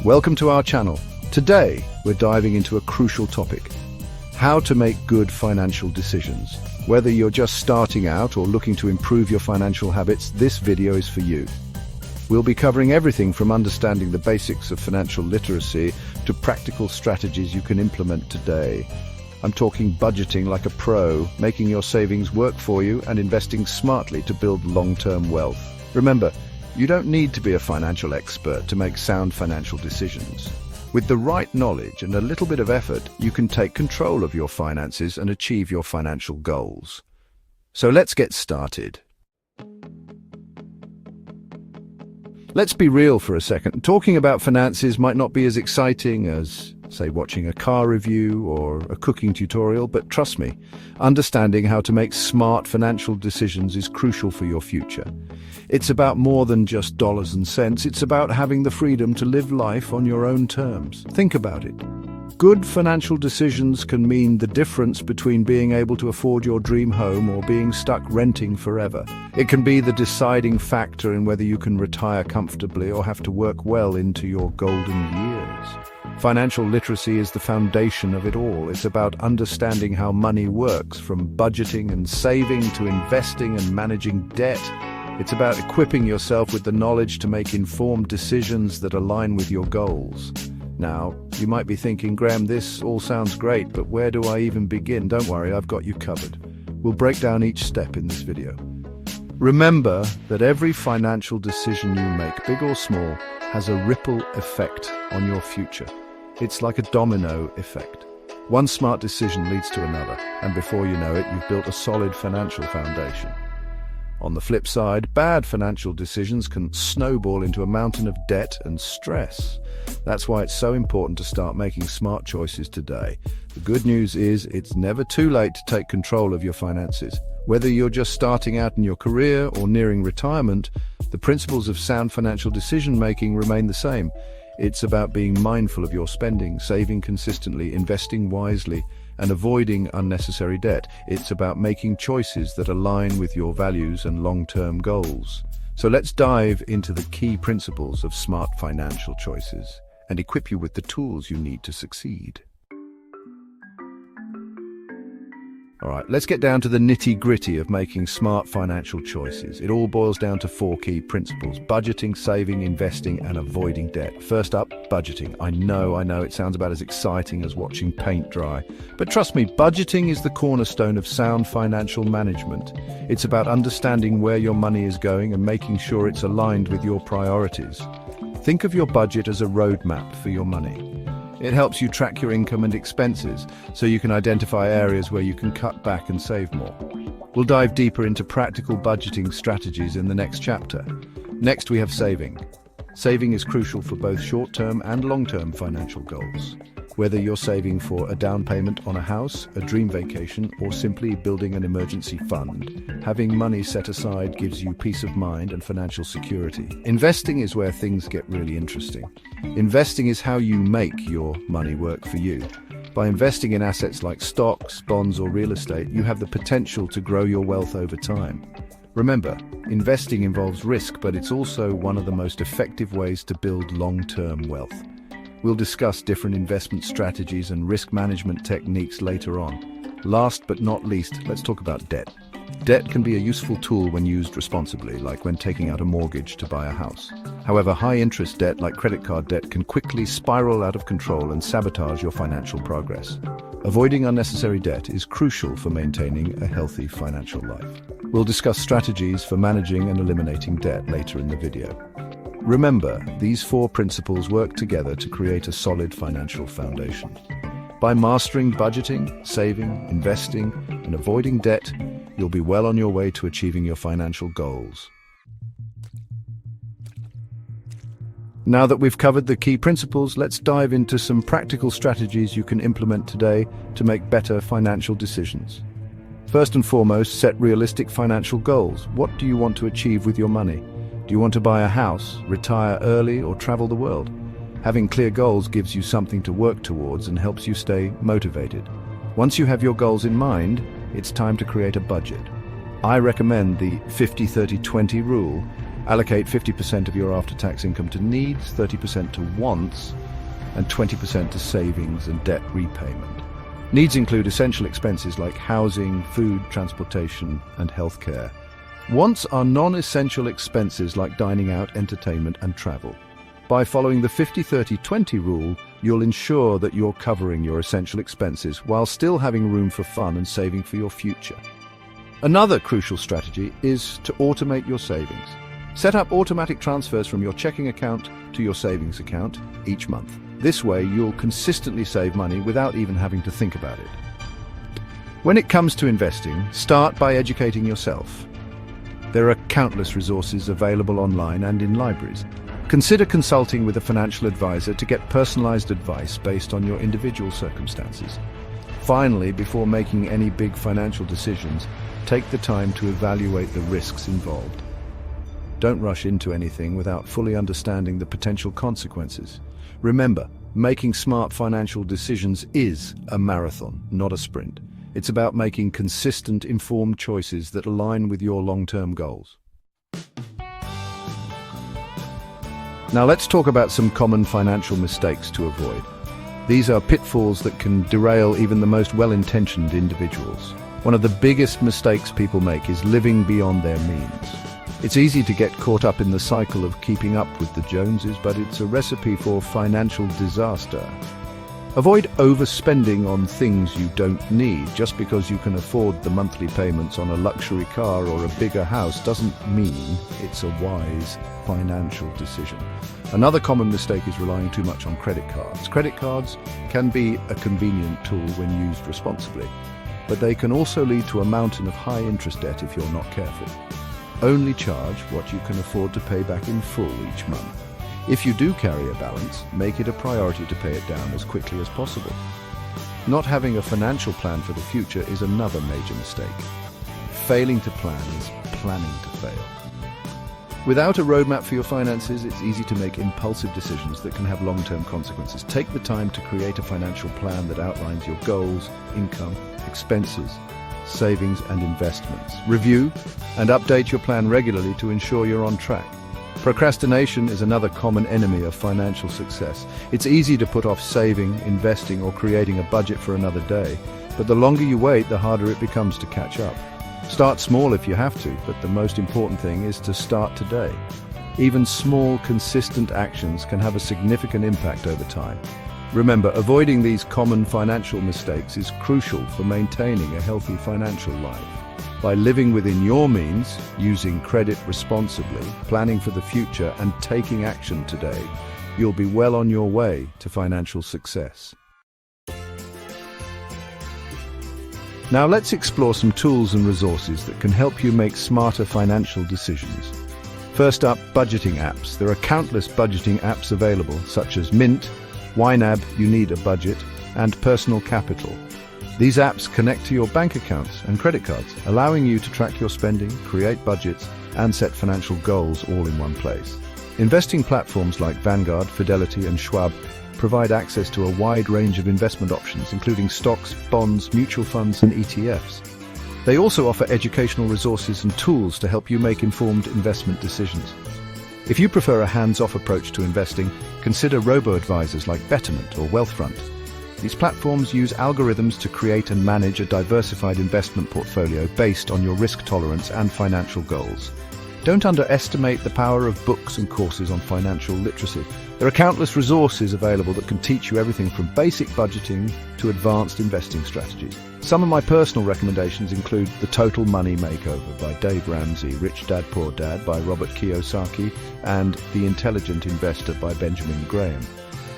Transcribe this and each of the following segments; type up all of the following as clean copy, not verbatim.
Welcome to our channel. Today, we're diving into a crucial topic: how to make good financial decisions. Whether you're just starting out or looking to improve your financial habits, this video is for you. We'll be covering everything from understanding the basics of financial literacy to practical strategies you can implement today. I'm talking budgeting like a pro, making your savings work for you and investing smartly to build long-term wealth. Remember, you don't need to be a financial expert to make sound financial decisions. With the right knowledge and a little bit of effort, you can take control of your finances and achieve your financial goals. So let's get started. Let's be real for a second. Talking about finances might not be as exciting as, say, watching a car review or a cooking tutorial, but trust me, understanding how to make smart financial decisions is crucial for your future. It's about more than just dollars and cents. It's about having the freedom to live life on your own terms. Think about it. Good financial decisions can mean the difference between being able to afford your dream home or being stuck renting forever. It can be the deciding factor in whether you can retire comfortably or have to work well into your golden years. Financial literacy is the foundation of it all. It's about understanding how money works, from budgeting and saving to investing and managing debt. It's about equipping yourself with the knowledge to make informed decisions that align with your goals. Now, you might be thinking, Graham, this all sounds great, but where do I even begin? Don't worry, I've got you covered. We'll break down each step in this video. Remember that every financial decision you make, big or small, has a ripple effect on your future. It's like a domino effect. One smart decision leads to another, and before you know it, you've built a solid financial foundation. On the flip side, bad financial decisions can snowball into a mountain of debt and stress. That's why it's so important to start making smart choices today. The good news is it's never too late to take control of your finances. Whether you're just starting out in your career or nearing retirement, the principles of sound financial decision-making remain the same. It's about being mindful of your spending, saving consistently, investing wisely, and avoiding unnecessary debt. It's about making choices that align with your values and long-term goals. So let's dive into the key principles of smart financial choices and equip you with the tools you need to succeed. All right, let's get down to the nitty-gritty of making smart financial choices. It all boils down to 4 key principles: budgeting, saving, investing, and avoiding debt. First up, budgeting. I know, it sounds about as exciting as watching paint dry. But trust me, budgeting is the cornerstone of sound financial management. It's about understanding where your money is going and making sure it's aligned with your priorities. Think of your budget as a roadmap for your money. It helps you track your income and expenses, so you can identify areas where you can cut back and save more. We'll dive deeper into practical budgeting strategies in the next chapter. Next, we have saving. Saving is crucial for both short-term and long-term financial goals. Whether you're saving for a down payment on a house, a dream vacation, or simply building an emergency fund, having money set aside gives you peace of mind and financial security. Investing is where things get really interesting. Investing is how you make your money work for you. By investing in assets like stocks, bonds, or real estate, you have the potential to grow your wealth over time. Remember, investing involves risk, but it's also one of the most effective ways to build long-term wealth. We'll discuss different investment strategies and risk management techniques later on. Last but not least, let's talk about debt. Debt can be a useful tool when used responsibly, like when taking out a mortgage to buy a house. However, high-interest debt, like credit card debt, can quickly spiral out of control and sabotage your financial progress. Avoiding unnecessary debt is crucial for maintaining a healthy financial life. We'll discuss strategies for managing and eliminating debt later in the video. Remember, these 4 principles work together to create a solid financial foundation. By mastering budgeting, saving, investing, and avoiding debt, you'll be well on your way to achieving your financial goals. Now that we've covered the key principles, let's dive into some practical strategies you can implement today to make better financial decisions. First and foremost, set realistic financial goals. What do you want to achieve with your money? Do you want to buy a house, retire early, or travel the world? Having clear goals gives you something to work towards and helps you stay motivated. Once you have your goals in mind, it's time to create a budget. I recommend the 50-30-20 rule. Allocate 50% of your after-tax income to needs, 30% to wants, and 20% to savings and debt repayment. Needs include essential expenses like housing, food, transportation, and healthcare. Wants are non-essential expenses like dining out, entertainment, and travel. By following the 50-30-20 rule, you'll ensure that you're covering your essential expenses while still having room for fun and saving for your future. Another crucial strategy is to automate your savings. Set up automatic transfers from your checking account to your savings account each month. This way, you'll consistently save money without even having to think about it. When it comes to investing, start by educating yourself. There are countless resources available online and in libraries. Consider consulting with a financial advisor to get personalized advice based on your individual circumstances. Finally, before making any big financial decisions, take the time to evaluate the risks involved. Don't rush into anything without fully understanding the potential consequences. Remember, making smart financial decisions is a marathon, not a sprint. It's about making consistent, informed choices that align with your long-term goals. Now let's talk about some common financial mistakes to avoid. These are pitfalls that can derail even the most well-intentioned individuals. One of the biggest mistakes people make is living beyond their means. It's easy to get caught up in the cycle of keeping up with the Joneses, but it's a recipe for financial disaster. Avoid overspending on things you don't need. Just because you can afford the monthly payments on a luxury car or a bigger house doesn't mean it's a wise financial decision. Another common mistake is relying too much on credit cards. Credit cards can be a convenient tool when used responsibly, but they can also lead to a mountain of high-interest debt if you're not careful. Only charge what you can afford to pay back in full each month. If you do carry a balance, make it a priority to pay it down as quickly as possible. Not having a financial plan for the future is another major mistake. Failing to plan is planning to fail. Without a roadmap for your finances, it's easy to make impulsive decisions that can have long-term consequences. Take the time to create a financial plan that outlines your goals, income, expenses, savings, and investments. Review and update your plan regularly to ensure you're on track. Procrastination is another common enemy of financial success. It's easy to put off saving, investing, or creating a budget for another day, but the longer you wait, the harder it becomes to catch up. Start small if you have to, but the most important thing is to start today. Even small, consistent actions can have a significant impact over time. Remember, avoiding these common financial mistakes is crucial for maintaining a healthy financial life. By living within your means, using credit responsibly, planning for the future, and taking action today, you'll be well on your way to financial success. Now let's explore some tools and resources that can help you make smarter financial decisions. First up, budgeting apps. There are countless budgeting apps available, such as Mint, YNAB, You Need a Budget, and Personal Capital. These apps connect to your bank accounts and credit cards, allowing you to track your spending, create budgets, and set financial goals all in one place. Investing platforms like Vanguard, Fidelity, and Schwab provide access to a wide range of investment options, including stocks, bonds, mutual funds, and ETFs. They also offer educational resources and tools to help you make informed investment decisions. If you prefer a hands-off approach to investing, consider robo-advisors like Betterment or Wealthfront. These platforms use algorithms to create and manage a diversified investment portfolio based on your risk tolerance and financial goals. Don't underestimate the power of books and courses on financial literacy. There are countless resources available that can teach you everything from basic budgeting to advanced investing strategies. Some of my personal recommendations include The Total Money Makeover by Dave Ramsey, Rich Dad Poor Dad by Robert Kiyosaki, and The Intelligent Investor by Benjamin Graham.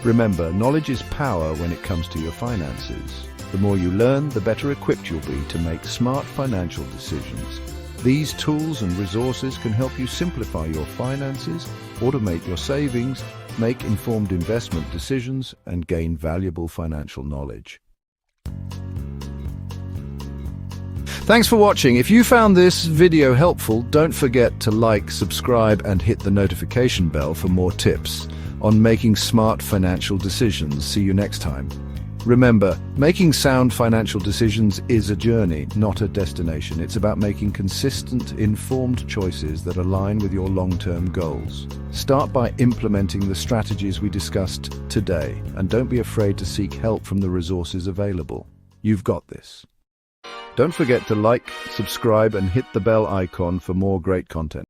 Remember, knowledge is power when it comes to your finances. The more you learn, the better equipped you'll be to make smart financial decisions. These tools and resources can help you simplify your finances, automate your savings, make informed investment decisions, and gain valuable financial knowledge. Thanks for watching. If you found this video helpful, don't forget to like, subscribe, and hit the notification bell for more tips on making smart financial decisions. See you next time. Remember, making sound financial decisions is a journey, not a destination. It's about making consistent, informed choices that align with your long-term goals. Start by implementing the strategies we discussed today, and don't be afraid to seek help from the resources available. You've got this. Don't forget to like, subscribe, and hit the bell icon for more great content.